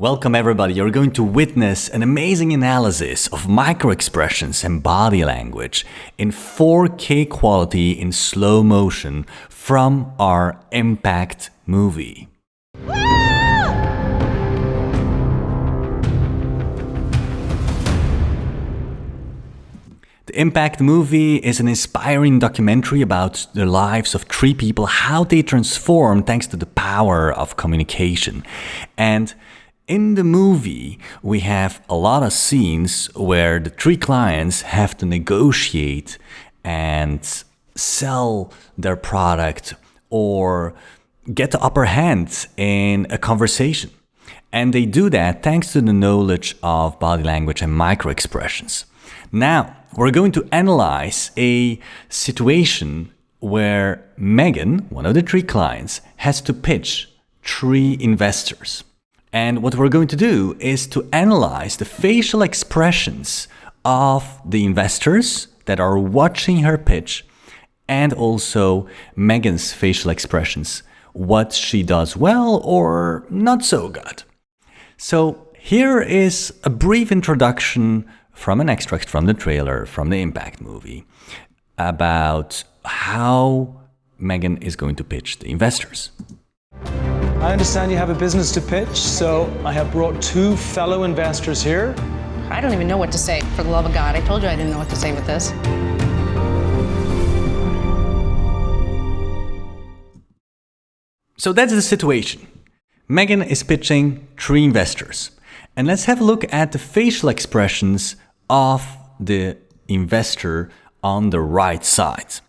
Welcome everybody, you're going to witness an amazing analysis of micro-expressions and body language in 4K quality in slow motion from our Impact movie. The Impact movie is an inspiring documentary about the lives of three people, how they transform thanks to the power of communication. And in the movie, we have a lot of scenes where the three clients have to negotiate and sell their product or get the upper hand in a conversation. And they do that thanks to the knowledge of body language and micro-expressions. Now, we're going to analyze a situation where Megan, one of the three clients, has to pitch three investors. And what we're going to do is to analyze the facial expressions of the investors that are watching her pitch and also Megan's facial expressions, what she does well or not so good. So here is a brief introduction from an extract from the trailer from the Impact movie about how Megan is going to pitch the investors. I understand you have a business to pitch, so I have brought two fellow investors here. I don't even know what to say, for the love of God. I told you I didn't know what to say with this. So that's the situation. Megan is pitching three investors. And let's have a look at the facial expressions of the investor on the right side.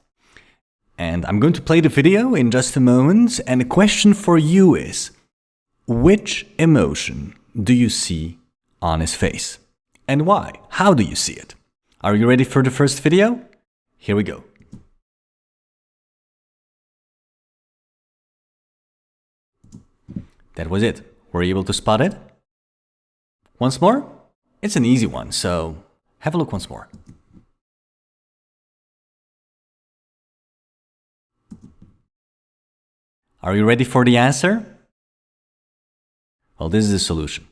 And I'm going to play the video in just a moment. And the question for you is, which emotion do you see on his face? And why? How do you see it? Are you ready for the first video? Here we go. That was it. Were you able to spot it? Once more? It's an easy one, so have a look once more. Are you ready for the answer? Well, this is the solution.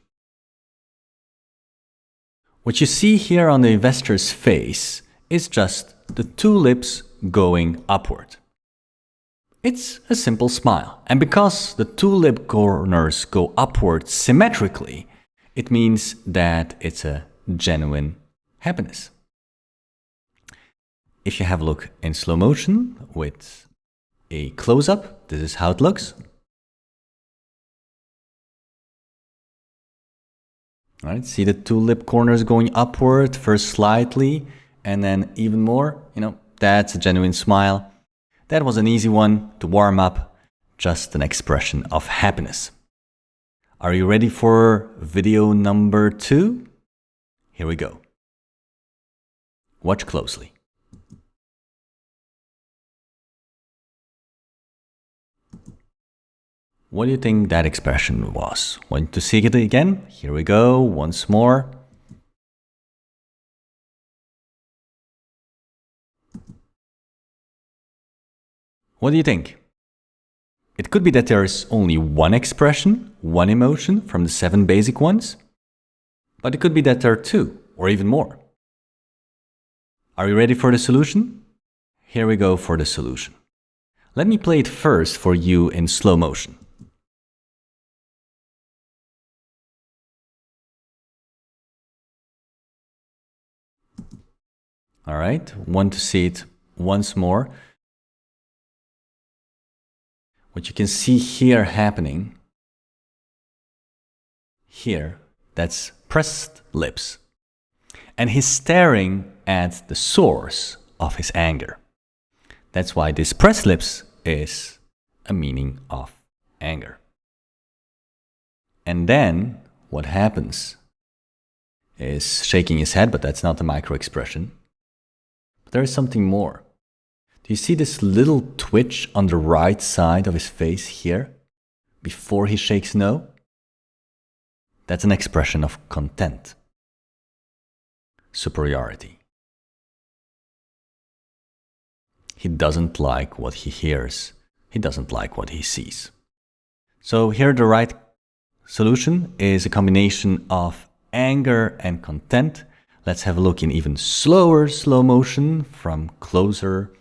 What you see here on the investor's face is just the two lips going upward. It's a simple smile. And because the two lip corners go upward symmetrically, it means that it's a genuine happiness. If you have a look in slow motion with a close-up, this is how it looks. All right, see the two lip corners going upward, first slightly, and then even more. That's a genuine smile. That was an easy one to warm up, just an expression of happiness. Are you ready for video number 2? Here we go. Watch closely. What do you think that expression was? Want to see it again? Here we go, once more. What do you think? It could be that there is only one expression, one emotion from the 7 basic ones. But it could be that there are 2 or even more. Are you ready for the solution? Here we go for the solution. Let me play it first for you in slow motion. All right, want to see it once more. What you can see here happening, here, that's pressed lips. And he's staring at the source of his anger. That's why this pressed lips is a meaning of anger. And then what happens is shaking his head, but that's not a micro expression. There is something more. Do you see this little twitch on the right side of his face here before he shakes no? That's an expression of contempt, superiority. He doesn't like what he hears. He doesn't like what he sees. So here the right solution is a combination of anger and contempt. Let's have a look in even slower slow motion from closer.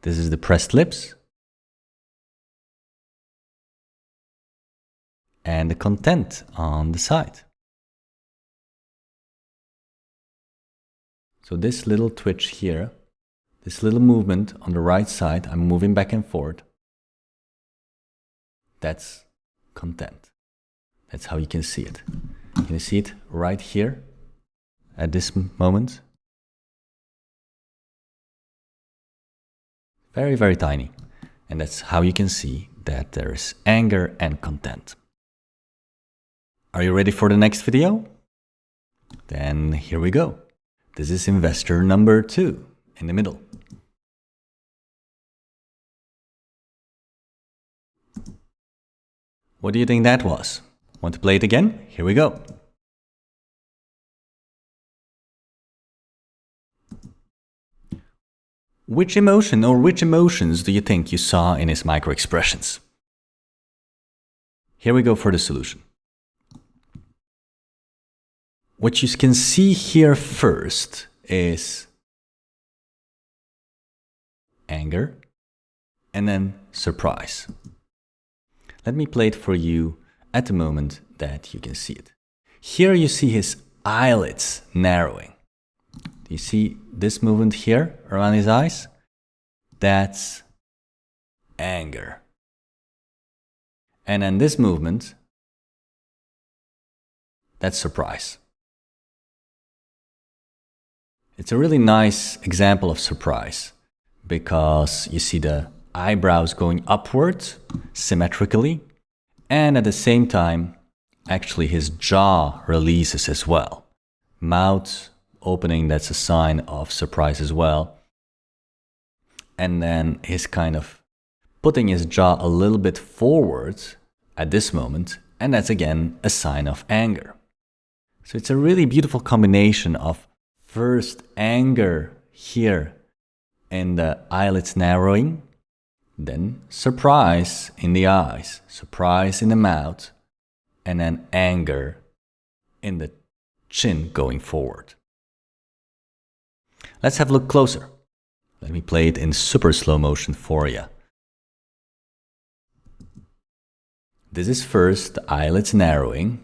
This is the pressed lips. And the content on the side. So this little twitch here, this little movement on the right side, I'm moving back and forth. That's content. That's how you can see it. You can see it right here at this moment. Very, very tiny. And that's how you can see that there is anger and content. Are you ready for the next video? Then here we go. This is investor number 2 in the middle. What do you think that was? Want to play it again? Here we go. Which emotion or which emotions do you think you saw in his micro expressions? Here we go for the solution. What you can see here first is anger and then surprise. Let me play it for you at the moment that you can see it. Here you see his eyelids narrowing. Do you see this movement here around his eyes? That's anger. And then this movement, that's surprise. It's a really nice example of surprise because you see the eyebrows going upwards symmetrically, and at the same time, actually his jaw releases as well. Mouth opening, that's a sign of surprise as well. And then he's kind of putting his jaw a little bit forward at this moment, and that's again a sign of anger. So it's a really beautiful combination of first anger here in the eyelids narrowing, then surprise in the eyes, surprise in the mouth, and then anger in the chin going forward. Let's have a look closer. Let me play it in super slow motion for you. This is first the eyelids narrowing.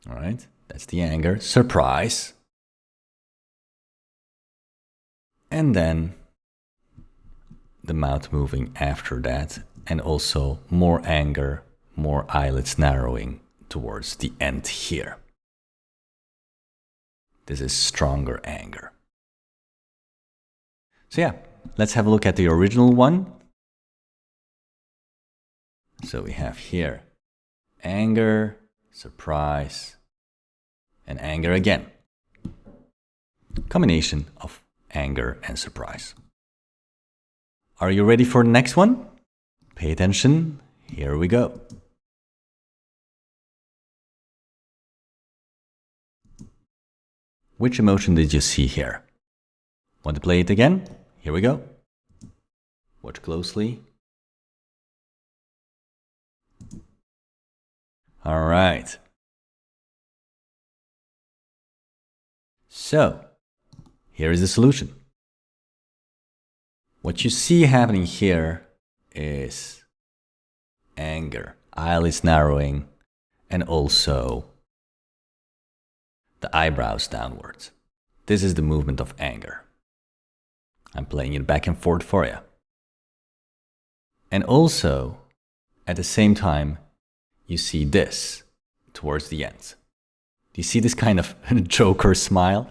All right, that's the anger, surprise. And then the mouth moving after that, and also more anger, more eyelids narrowing towards the end here. This is stronger anger. So yeah, let's have a look at the original one. So we have here anger, surprise, and anger again. Combination of anger and surprise. Are you ready for the next one? Pay attention. Here we go. Which emotion did you see here? Want to play it again? Here we go. Watch closely. All right. So, here is the solution. What you see happening here is anger, eyelids narrowing, and also the eyebrows downwards. This is the movement of anger. I'm playing it back and forth for you. And also, at the same time, you see this towards the end. Do you see this kind of Joker smile?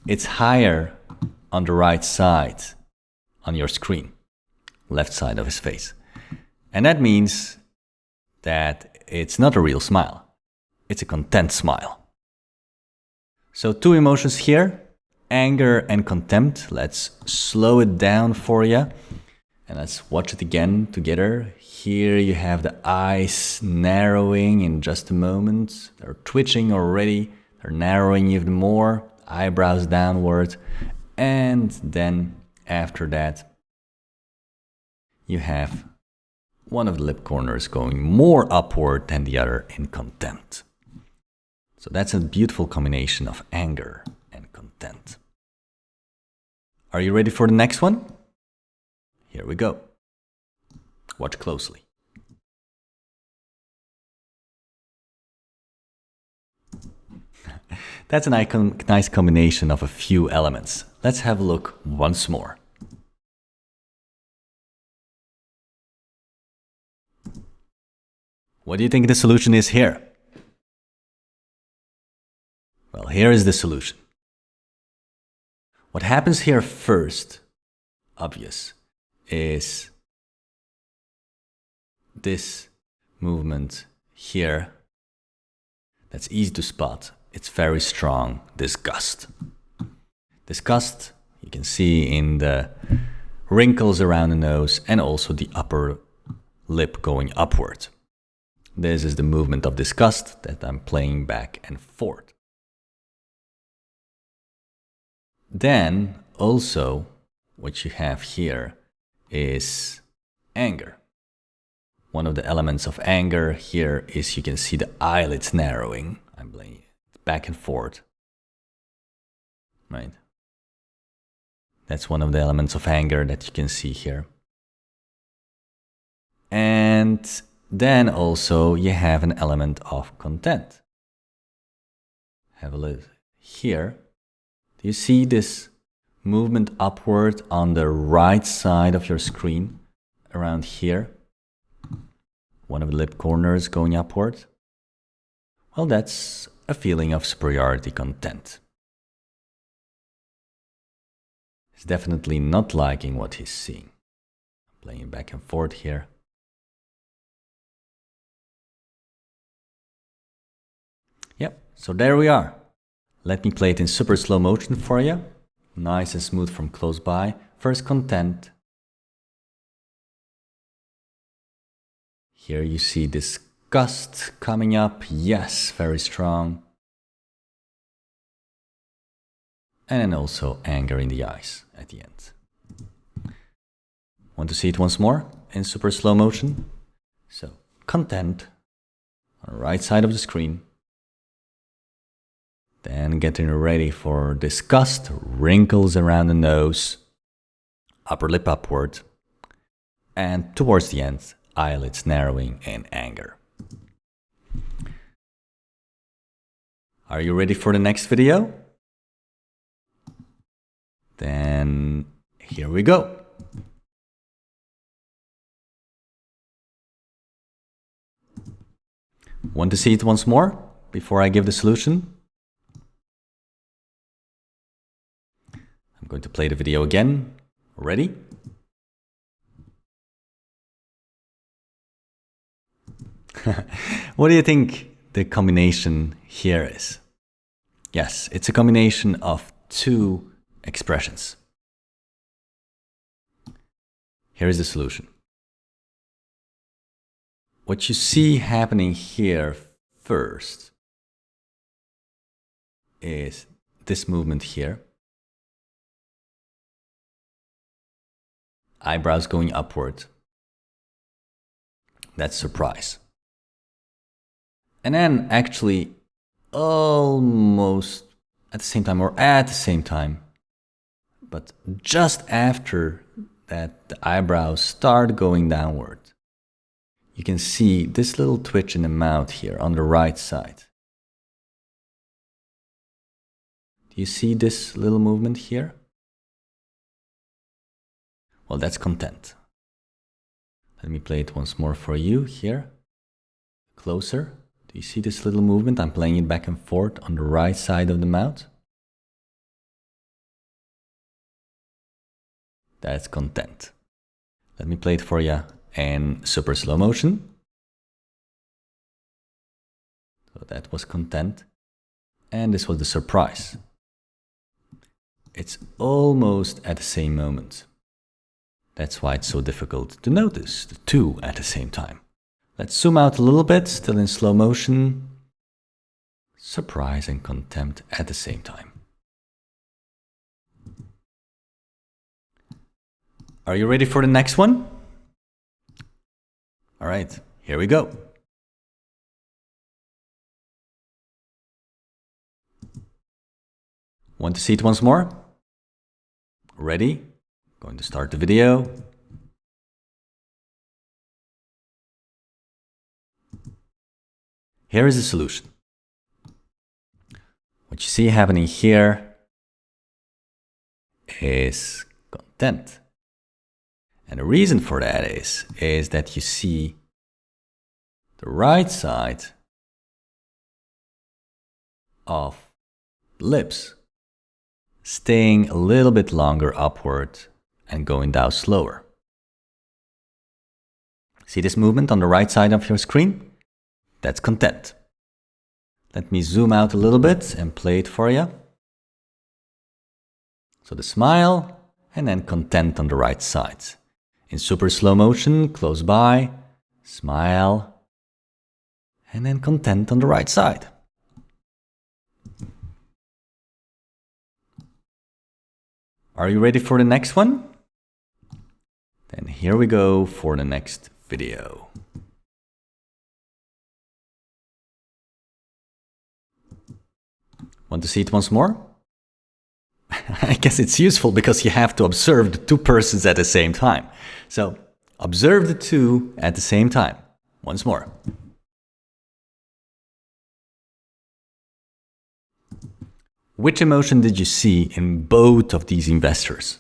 It's higher on the right side on your screen, left side of his face. And that means that it's not a real smile. It's a content smile. So 2 emotions here, anger and contempt. Let's slow it down for you. And let's watch it again together. Here you have the eyes narrowing in just a moment. They're twitching already. They're narrowing even more. Eyebrows downward. And then after that, you have one of the lip corners going more upward than the other in contempt. So that's a beautiful combination of anger and contempt. Are you ready for the next one? Here we go. Watch closely. That's a nice combination of a few elements. Let's have a look once more. What do you think the solution is here? Well, here is the solution. What happens here first, obvious, is this movement here. That's easy to spot. It's very strong, disgust. Disgust, you can see in the wrinkles around the nose and also the upper lip going upward. This is the movement of disgust that I'm playing back and forth. Then also what you have here is anger. One of the elements of anger here is you can see the eyelids narrowing. I'm playing back and forth. Right? That's one of the elements of anger that you can see here. And then also you have an element of contempt. Have a look here. Do you see this movement upward on the right side of your screen around here? One of the lip corners going upward? Well, that's a feeling of superiority contempt. He's definitely not liking what he's seeing. Playing back and forth here. Yep, so there we are. Let me play it in super slow motion for you. Nice and smooth from close by. First contempt. Here you see disgust coming up. Yes, very strong. And then also anger in the eyes at the end. Want to see it once more in super slow motion? So, contempt on the right side of the screen. Then getting ready for disgust, wrinkles around the nose, upper lip upward, and towards the end, eyelids narrowing in anger. Are you ready for the next video? Then here we go. Want to see it once more before I give the solution? I'm going to play the video again. Ready? What do you think the combination here is? Yes, it's a combination of two expressions. Here is the solution. What you see happening here first is this movement here. Eyebrows going upward. That's surprise. And then actually almost at the same time, or at the same time, but just after that the eyebrows start going downward, you can see this little twitch in the mouth here on the right side. Do you see this little movement here? Well, that's contempt. Let me play it once more for you here. Closer. Do you see this little movement? I'm playing it back and forth on the right side of the mouth. That's contempt. Let me play it for you in super slow motion. So that was contempt. And this was the surprise. It's almost at the same moment. That's why it's so difficult to notice the two at the same time. Let's zoom out a little bit, still in slow motion. Surprise and contempt at the same time. Are you ready for the next one? All right, here we go. Want to see it once more? Ready? Going to start the video. Here is the solution. What you see happening here is contempt. And the reason for that is that you see the right side of lips staying a little bit longer upward and going down slower. See this movement on the right side of your screen? That's contempt. Let me zoom out a little bit and play it for you. So the smile and then contempt on the right side. In super slow motion, close by, smile, and then contempt on the right side. Are you ready for the next one? Then here we go for the next video. Want to see it once more? I guess it's useful because you have to observe the two persons at the same time. So observe the two at the same time. Once more. Which emotion did you see in both of these investors?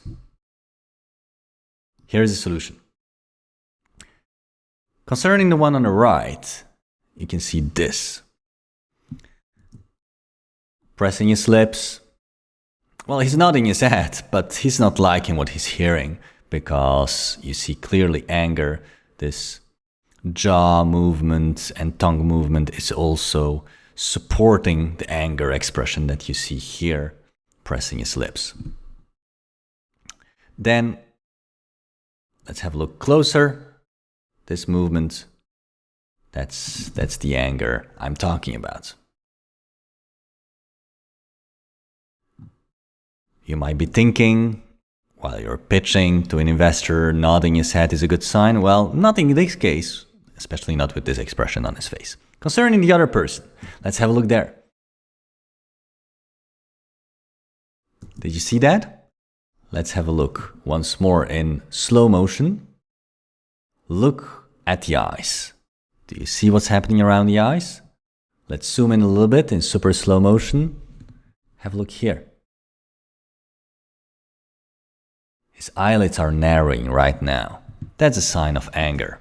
Here's the solution. Concerning the one on the right, you can see this. Pressing his lips. Well, he's nodding his head, but he's not liking what he's hearing because you see clearly anger. This jaw movement and tongue movement is also supporting the anger expression that you see here, pressing his lips. Then, let's have a look closer. This movement, that's the anger I'm talking about. You might be thinking, while you're pitching to an investor, nodding his head is a good sign. Well, not in this case, especially not with this expression on his face. Concerning the other person, let's have a look there. Did you see that? Let's have a look once more in slow motion. Look at the eyes. Do you see what's happening around the eyes? Let's zoom in a little bit in super slow motion. Have a look here. His eyelids are narrowing right now. That's a sign of anger.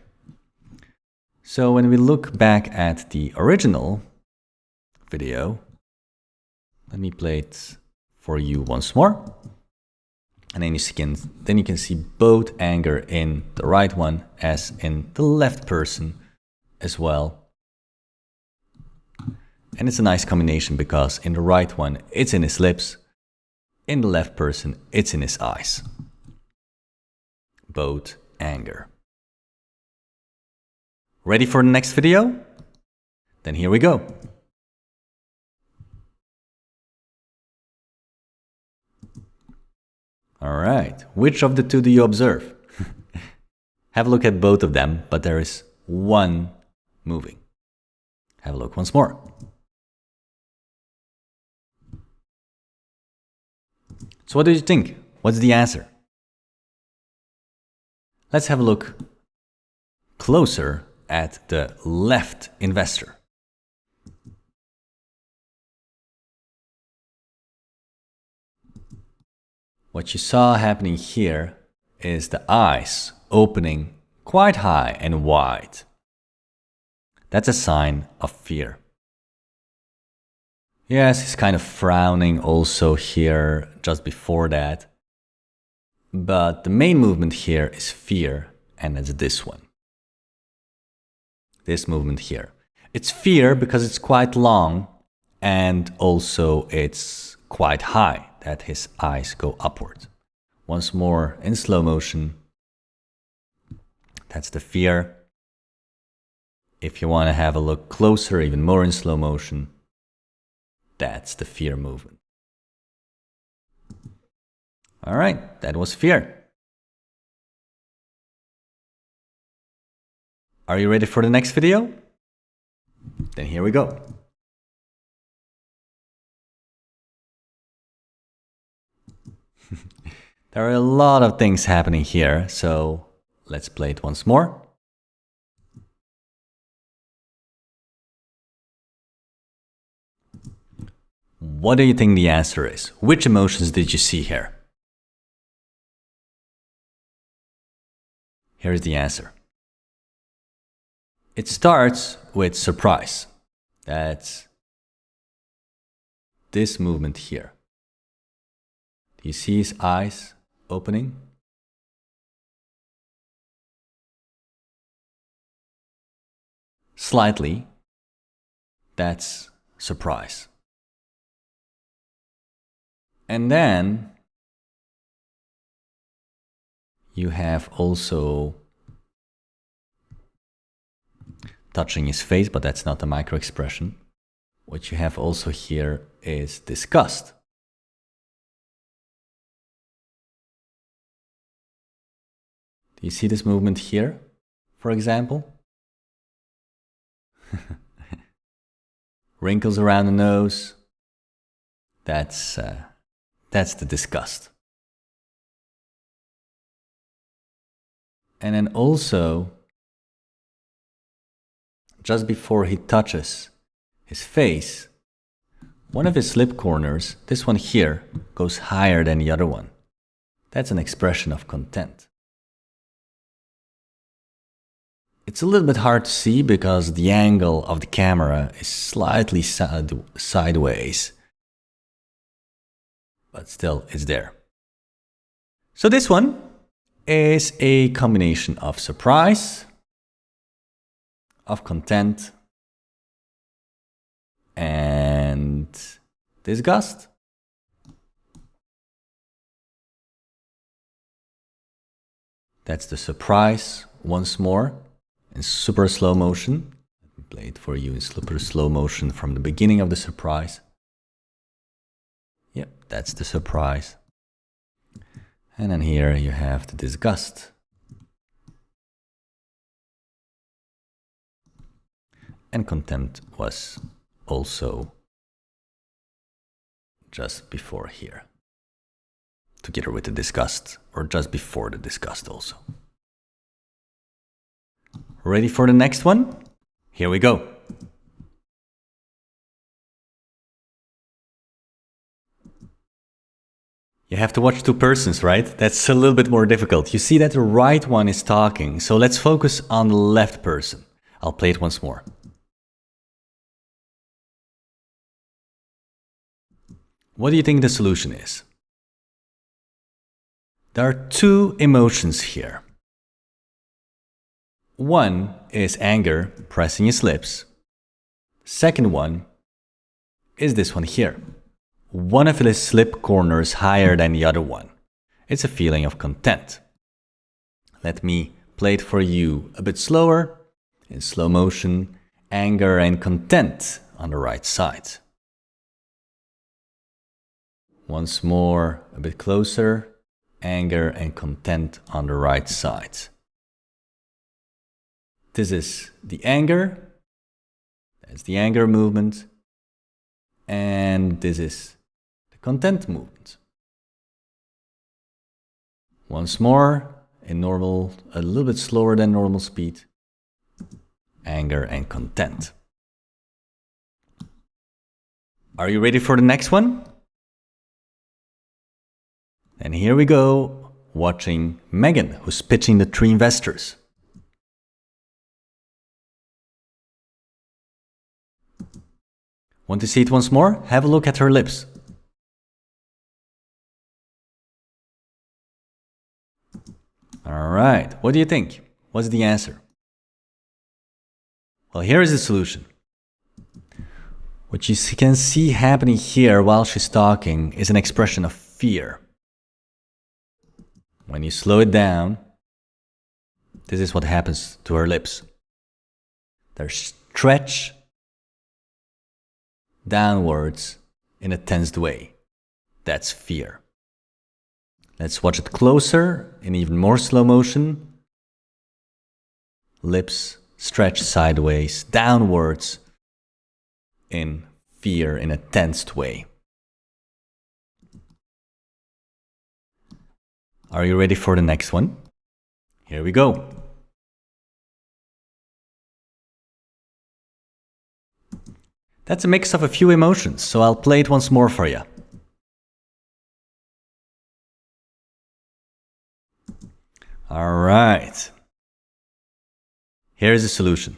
So when we look back at the original video, let me play it for you once more. And then you can see both anger in the right one as in the left person as well. And it's a nice combination because in the right one, it's in his lips. In the left person, it's in his eyes. Both anger. Ready for the next video? Then here we go. All right, which of the two do you observe? Have a look at both of them, but there is one moving. Have a look once more. So what do you think? What's the answer? Let's have a look closer at the left investor. What you saw happening here is the eyes opening quite high and wide. That's a sign of fear. Yes, he's kind of frowning also here just before that. But the main movement here is fear, and it's this one. This movement here. It's fear because it's quite long and also it's quite high that his eyes go upward. Once more in slow motion. That's the fear. If you want to have a look closer, even more in slow motion, that's the fear movement. All right, that was fear. Are you ready for the next video? Then here we go. There are a lot of things happening here, so let's play it once more. What do you think the answer is? Which emotions did you see here? Here's the answer. It starts with surprise. That's this movement here. Do you see his eyes opening? Slightly. That's surprise. And then you have also touching his face, but that's not a micro expression. What you have also here is disgust. Do you see this movement here, for example? Wrinkles around the nose. That's the disgust. And then also, just before he touches his face, one of his lip corners, this one here, goes higher than the other one. That's an expression of contempt. It's a little bit hard to see because the angle of the camera is slightly sideways. But still, it's there. So this one is a combination of surprise, of contempt, and disgust. That's the surprise once more in super slow motion. Let me play it for you in super slow motion from the beginning of the surprise. Yep, that's the surprise. And then here you have the disgust. And contempt was also just before here, together with the disgust, or just before the disgust also. Ready for the next one? Here we go. You have to watch two persons, right? That's a little bit more difficult. You see that the right one is talking, so let's focus on the left person. I'll play it once more. What do you think the solution is? There are two emotions here. One is anger, pressing his lips. Second one is this one here. One of his lip corners higher than the other one. It's a feeling of contempt. Let me play it for you a bit slower, in slow motion, anger and contempt on the right side. Once more, a bit closer, anger and contempt on the right side. This is the anger, that's the anger movement, and this is the contempt movement. Once more, in normal, a little bit slower than normal speed, anger and contempt. Are you ready for the next one? And here we go, watching Megan, who's pitching the three investors. Want to see it once more? Have a look at her lips. All right, what do you think? What's the answer? Well, here is the solution. What you can see happening here while she's talking is an expression of fear. When you slow it down, this is what happens to her lips. They're stretched downwards in a tensed way. That's fear. Let's watch it closer in even more slow motion. Lips stretched sideways, downwards, in fear, in a tensed way. Are you ready for the next one? Here we go. That's a mix of a few emotions, so I'll play it once more for you. All right. Here's the solution.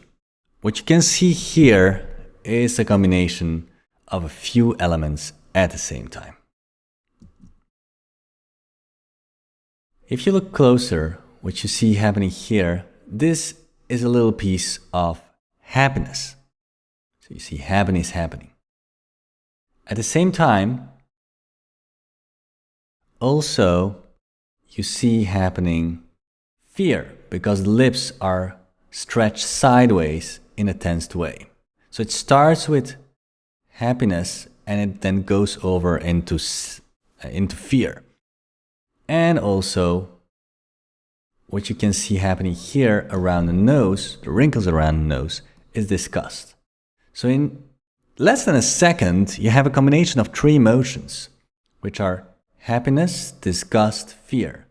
What you can see here is a combination of a few elements at the same time. If you look closer, what you see happening here, this is a little piece of happiness. So you see happiness happening. At the same time, also you see happening fear, because the lips are stretched sideways in a tensed way. So it starts with happiness and it then goes over into fear. And also, what you can see happening here around the nose, the wrinkles around the nose, is disgust. So in less than a second, you have a combination of three emotions, which are happiness, disgust, fear.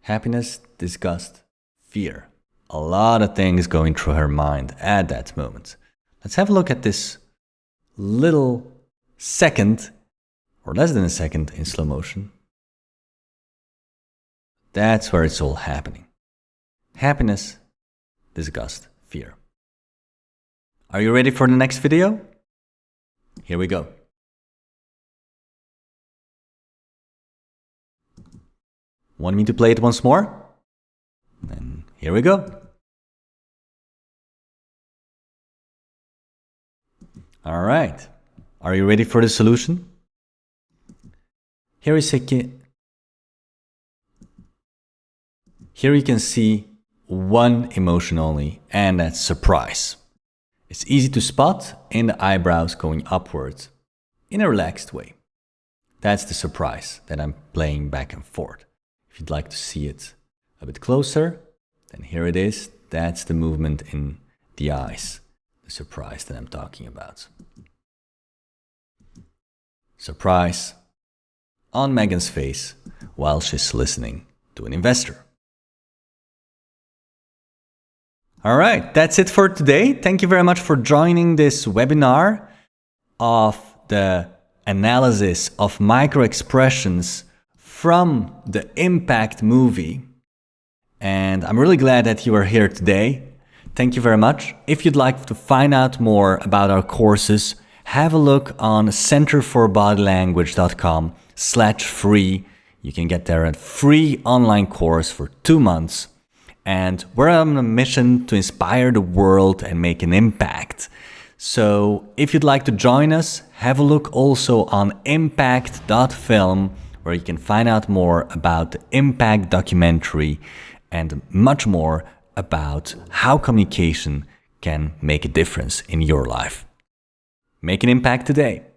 Happiness, disgust, fear. A lot of things going through her mind at that moment. Let's have a look at this little second, or less than a second, in slow motion. That's where it's all happening. Happiness, disgust, fear. Are you ready for the next video? Here we go. Want me to play it once more? Then here we go. All right. Are you ready for the solution? Here you can see one emotion only, and that's surprise. It's easy to spot in the eyebrows going upwards in a relaxed way. That's the surprise that I'm playing back and forth. If you'd like to see it a bit closer, then here it is. That's the movement in the eyes, the surprise that I'm talking about. Surprise on Megan's face while she's listening to an investor. All right, that's it for today. Thank you very much for joining this webinar of the analysis of micro expressions from the Impact movie. And I'm really glad that you are here today. Thank you very much. If you'd like to find out more about our courses, have a look on centerforbodylanguage.com/free. You can get there a free online course for 2 months. And we're on a mission to inspire the world and make an impact. So if you'd like to join us, have a look also on impact.film, where you can find out more about the Impact documentary and much more about how communication can make a difference in your life. Make an impact today.